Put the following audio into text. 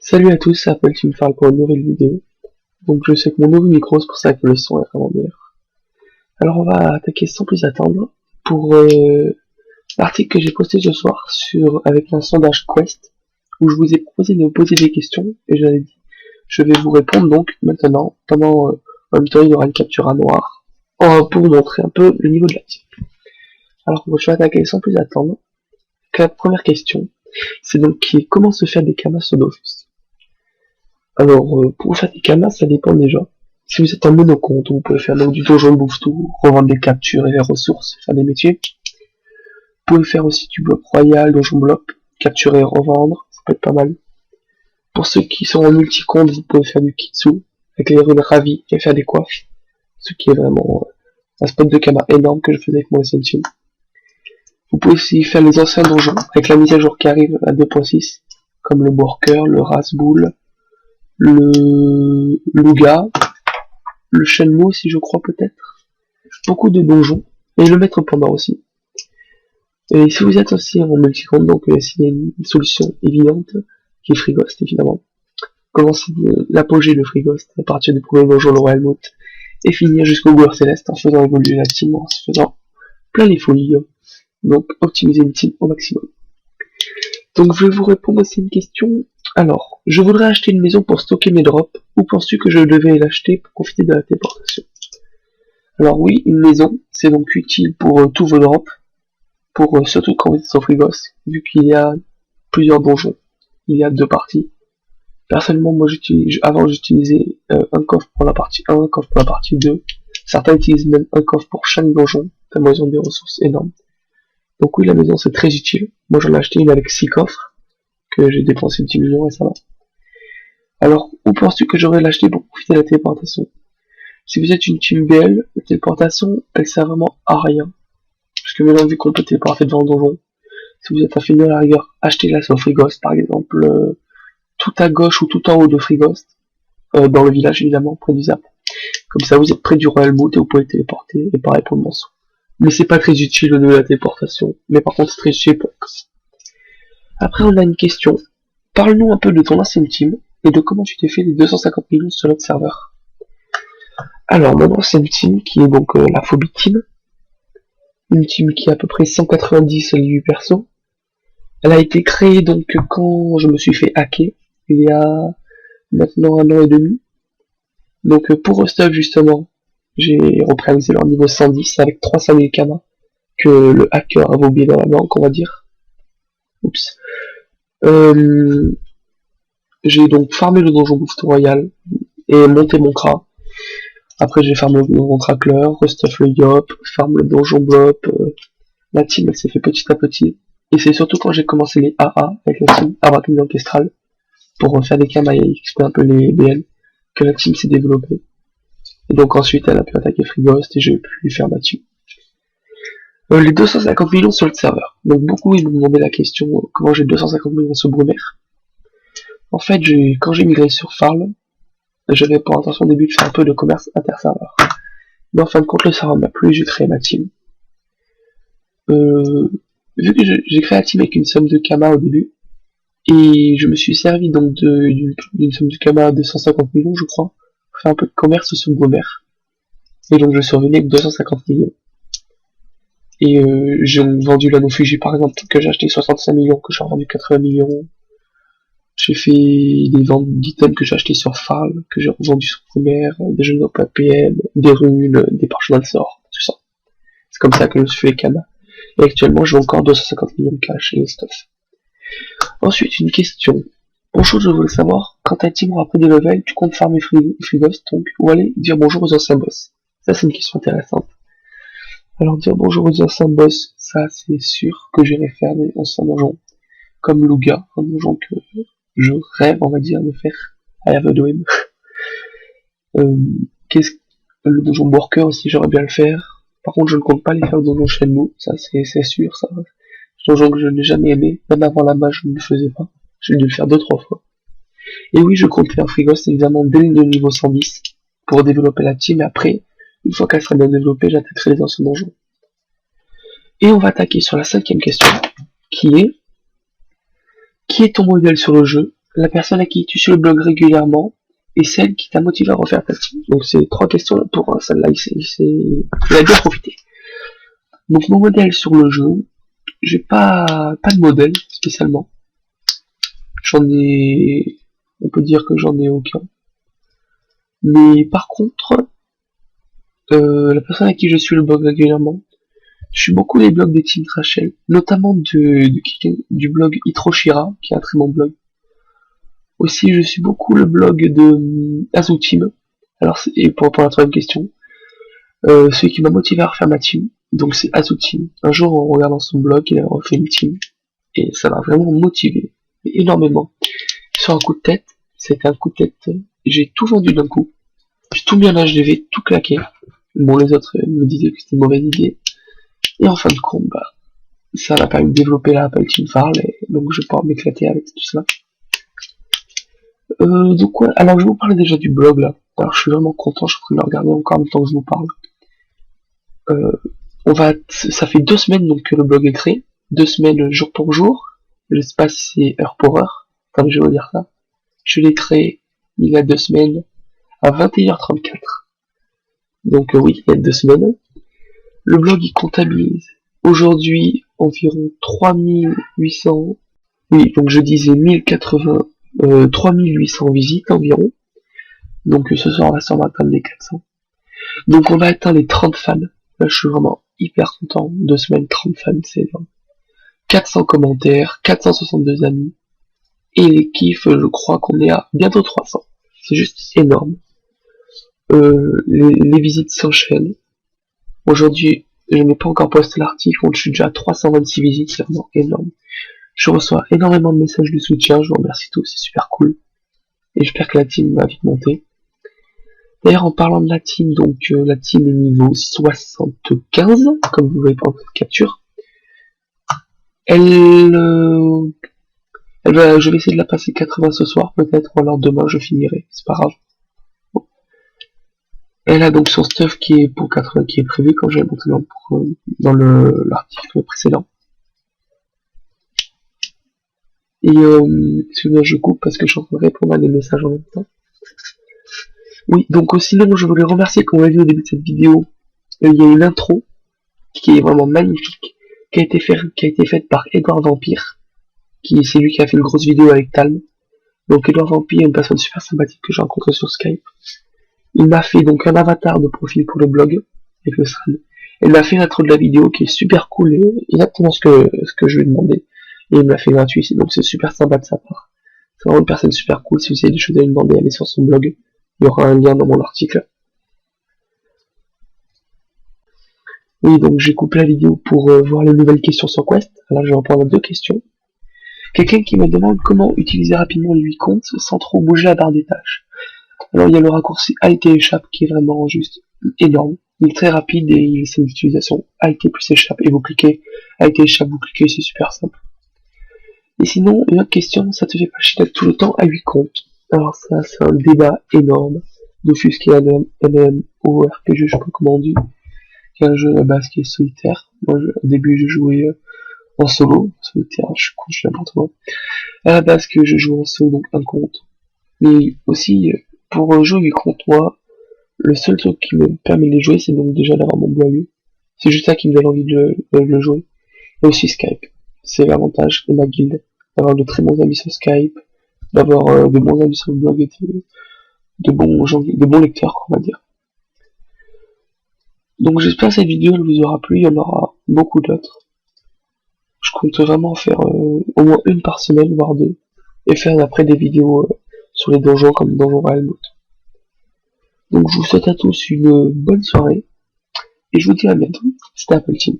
Salut à tous, c'est Apple qui me parle pour une nouvelle vidéo. Donc je sais que mon nouveau micro, c'est pour ça que le son est vraiment meilleur. Alors on va attaquer sans plus attendre pour l'article que j'ai posté ce soir avec un sondage Quest, où je vous ai proposé de me poser des questions, et j'avais dit, je vais vous répondre donc maintenant, pendant en même temps il y aura une capture à noir, pour vous montrer un peu le niveau de l'article. Alors je vais attaquer sans plus attendre. La première question, c'est donc comment se faire des camas au Dofus. Alors, pour faire des camas, ça dépend déjà. Si vous êtes un monocompte, vous pouvez faire donc du donjon bouffe tout, revendre des captures et des ressources, faire des métiers. Vous pouvez faire aussi du bloc royal, donjon bloc, capturer et revendre, ça peut être pas mal. Pour ceux qui sont en multi-compte, vous pouvez faire du kitsu, avec les runes ravis, et faire des coiffes. Ce qui est vraiment un spot de kama énorme que je faisais avec mon SMT. Vous pouvez aussi faire les anciens donjons, avec la mise à jour qui arrive à 2.6, comme le Borker, le Rasboul, le Luga, le Shenmue aussi je crois peut-être, beaucoup de donjons, et le Maître Pandore aussi. Et si vous êtes aussi en multi-compte, donc s'il y a une solution évidente, qui est Free-Ghost évidemment, commencer l'apogée de Free-Ghost à partir du premier donjon le Royal Moat, et finir jusqu'au Gour Céleste en faisant évoluer la team, en se faisant plein les folies, donc optimiser une team au maximum. Donc je vais vous répondre aussi à une question. Alors, je voudrais acheter une maison pour stocker mes drops, ou penses-tu que je devais l'acheter pour profiter de la téléportation? Alors oui, une maison, c'est donc utile pour tous vos drops, pour surtout quand vous êtes sur Free-Ghost, vu qu'il y a plusieurs donjons, il y a 2 parties. Personnellement, moi avant j'utilisais un coffre pour la partie 1, un coffre pour la partie 2, certains utilisent même un coffre pour chaque donjon, tellement ils ont des ressources énormes. Donc oui, la maison c'est très utile, moi j'en ai acheté une avec 6 coffres, que j'ai dépensé 10 millions récemment. Alors, où penses-tu que j'aurais l'acheter pour profiter de la téléportation? Si vous êtes une team BL, la téléportation, elle sert vraiment à rien. Parce que maintenant, vu qu'on peut téléporter devant le donjon, si vous êtes un fainéant à la rigueur, achetez-la sur Free-Ghost, par exemple, tout à gauche ou tout en haut de Free-Ghost, dans le village évidemment, près du Zap. Comme ça, vous êtes près du Royal Moat et vous pouvez téléporter, et pareil pour le morceau. Mais c'est pas très utile au niveau de la téléportation, mais par contre c'est très utile pour... Après, on a une question. Parle-nous un peu de ton ancienne team et de comment tu t'es fait les 250 millions sur notre serveur. Alors, mon ancienne team, qui est donc la Phobie Team, une team qui a à peu près 190 8 persos, elle a été créée donc quand je me suis fait hacker, il y a maintenant 1 an et demi. Donc pour Rostov justement, j'ai représenté leur niveau 110 avec 300 000 kamas que le hacker avait oublié dans la banque, on va dire. Oups. J'ai donc farmé le donjon bouffe royal et monté mon Kra. Après j'ai farmé le donjon Trackler, restuff le Yop, farm le donjon Blop. La team elle s'est fait petit à petit. Et c'est surtout quand j'ai commencé les AA avec la team Arachnides Orchestral pour faire des kamas et XP un peu les BL que la team s'est développée. Et donc ensuite elle a pu attaquer Free-Ghost et j'ai pu faire ma team. Les 250 millions sur le serveur. Donc beaucoup ils m'ont demandé la question comment j'ai 250 millions sur Brumaire. En fait, quand j'ai migré sur Farl, j'avais pour intention au début de faire un peu de commerce inter-serveur. Mais en fin de compte, le serveur m'a plu et j'ai créé ma team. Vu que j'ai créé la team avec une somme de Kama au début, et je me suis servi donc d'une somme de Kama à 250 millions, je crois, pour faire un peu de commerce sur Brumaire. Et donc je suis revenu avec 250 millions. Et j'ai vendu l'anneau Fuji par exemple, que j'ai acheté 65 millions, que j'ai revendu 80 millions. J'ai fait des ventes d'items que j'ai acheté sur Farl, que j'ai revendu sur Brumaire, des jeux de PM, des runes, des parchemins de sort, tout ça. C'est comme ça que je me suis fait Kama. Et actuellement, j'ai encore 250 millions de cash et stuff. Ensuite, une question. Bonjour, je voulais savoir, quand ta team aura pris des levels, tu comptes farmer Free-Ghost, donc, ou aller dire bonjour aux anciens boss? Ça, c'est une question intéressante. Alors, dire bonjour aux anciens boss, ça, c'est sûr que j'irai faire des anciens donjons. Comme Luga, un donjon que je rêve, on va dire, de faire. I have a dream. Le donjon Borker aussi, j'aimerais bien le faire. Par contre, je ne compte pas les faire au donjon Shenmue, ça c'est sûr, ça. C'est un donjon que je n'ai jamais aimé, même avant la mage, je ne le faisais pas. J'ai dû le faire 2-3 fois. Et oui, je compte faire Free-Ghost évidemment dès le niveau 110 pour développer la team. Et après, une fois qu'elle sera bien développée, j'attaquerai les anciens donjons. Et on va attaquer sur la 5e question, qui est ton modèle sur le jeu, la personne à qui tu suis le blog régulièrement, et celle qui t'a motivé à refaire ta team. Donc c'est 3 questions pour celle-là, il a bien profité. Donc mon modèle sur le jeu, j'ai pas de modèle spécialement. On peut dire que j'en ai aucun. Mais par contre, la personne à qui je suis le blog régulièrement, je suis beaucoup les blogs des Team Trashel, notamment du blog Itroshira, qui est un très bon blog. Aussi, je suis beaucoup le blog de Azuteam. Alors, et pour la 3e question, celui qui m'a motivé à refaire ma team, donc c'est Azuteam. Un jour, en regardant son blog, il a refait une team, et ça m'a vraiment motivé, énormément. Sur un coup de tête, c'était un coup de tête, j'ai tout vendu d'un coup, j'ai tout mis en HDV, tout claqué. Bon, les autres me disaient que c'était une mauvaise idée, et en fin de compte, ça m'a permis de développer la Apple Team Farl, et donc je vais pouvoir m'éclater avec tout ça. Donc ouais, alors je vous parlais déjà du blog là. Alors je suis vraiment content, je suis en train de le regarder encore en même temps que je vous parle. Ça fait 2 semaines donc que le blog est créé, 2 semaines jour pour jour. L'espace c'est heure pour heure. Attendez, je vais vous dire ça. Je l'ai créé il y a 2 semaines à 21h34. Donc oui, il y a 2 semaines. Le blog il comptabilise aujourd'hui environ 3800. Oui, donc je disais 3800 visites environ. Donc ce soir on va sûrement atteindre les 400. Donc on a atteint les 30 fans. Là je suis vraiment hyper content. 2 semaines, 30 fans, c'est énorme. 400 commentaires, 462 amis. Et les kiffs, je crois qu'on est à bientôt 300. C'est juste énorme. Les visites s'enchaînent. Aujourd'hui, je n'ai pas encore posté l'article, donc je suis déjà à 326 visites, c'est vraiment énorme. Je reçois énormément de messages de soutien, je vous remercie tous, c'est super cool. Et j'espère que la team va vite monter. D'ailleurs, en parlant de la team, donc la team est niveau 75, comme vous voyez par votre capture. Je vais essayer de la passer 80 ce soir, peut-être, ou alors demain je finirai, c'est pas grave. Bon. Elle a donc son stuff qui est pour 80, qui est prévu, comme j'avais montré dans l'article précédent. Et excusez-moi, je coupe parce que je suis en train de répondre à des messages en même temps. Oui, donc sinon je voulais remercier, comme vous l'avez vu au début de cette vidéo, il y a une intro qui est vraiment magnifique, qui a été faite par Edouard Vampire, c'est lui qui a fait une grosse vidéo avec Talm. Donc Edouard Vampire est une personne super sympathique que j'ai rencontrée sur Skype. Il m'a fait donc un avatar de profil pour le blog, avec le thread. Il m'a fait l'intro de la vidéo qui est super cool et exactement ce que je lui ai demandé. Et il me l'a fait gratuit, donc c'est super sympa de sa part. C'est vraiment une personne super cool, si vous avez des choses à lui demander, allez sur son blog. Il y aura un lien dans mon article. Oui, donc j'ai coupé la vidéo pour voir les nouvelles questions sur Quest. Alors je vais en prendre 2 questions. Quelqu'un qui me demande comment utiliser rapidement les 8 comptes sans trop bouger la barre des tâches. Alors il y a le raccourci Alt et échappe qui est vraiment juste énorme. Il est très rapide et il est simple d'utilisation. Alt plus échappe et vous cliquez. Alt et échappe, vous cliquez, c'est super simple. Et sinon, une autre question, ça te fait pas chier d'être tout le temps à 8 comptes. Alors ça, c'est un débat énorme. Dofus qui est un MMORPG, je sais pas comment on dit, qui est un jeu à base qui est solitaire. Moi, au début, je jouais en solo, solitaire, je suis n'importe quoi. À la base, que je joue en solo, donc un compte. Mais aussi, pour jouer 8 comptes, moi, le seul truc qui me permet de les jouer, c'est donc déjà d'avoir mon blog. C'est juste ça qui me donne envie de le jouer. Et aussi Skype. C'est l'avantage de ma guilde, d'avoir de très bons amis sur Skype, d'avoir de bons amis sur le blog et de bons lecteurs, on va dire. Donc j'espère que cette vidéo elle vous aura plu, il y en aura beaucoup d'autres. Je compte vraiment faire au moins une par semaine, voire 2, et faire après des vidéos sur les donjons comme Donjon Realmouth. Donc je vous souhaite à tous une bonne soirée, et je vous dis à bientôt, c'était Apple Team.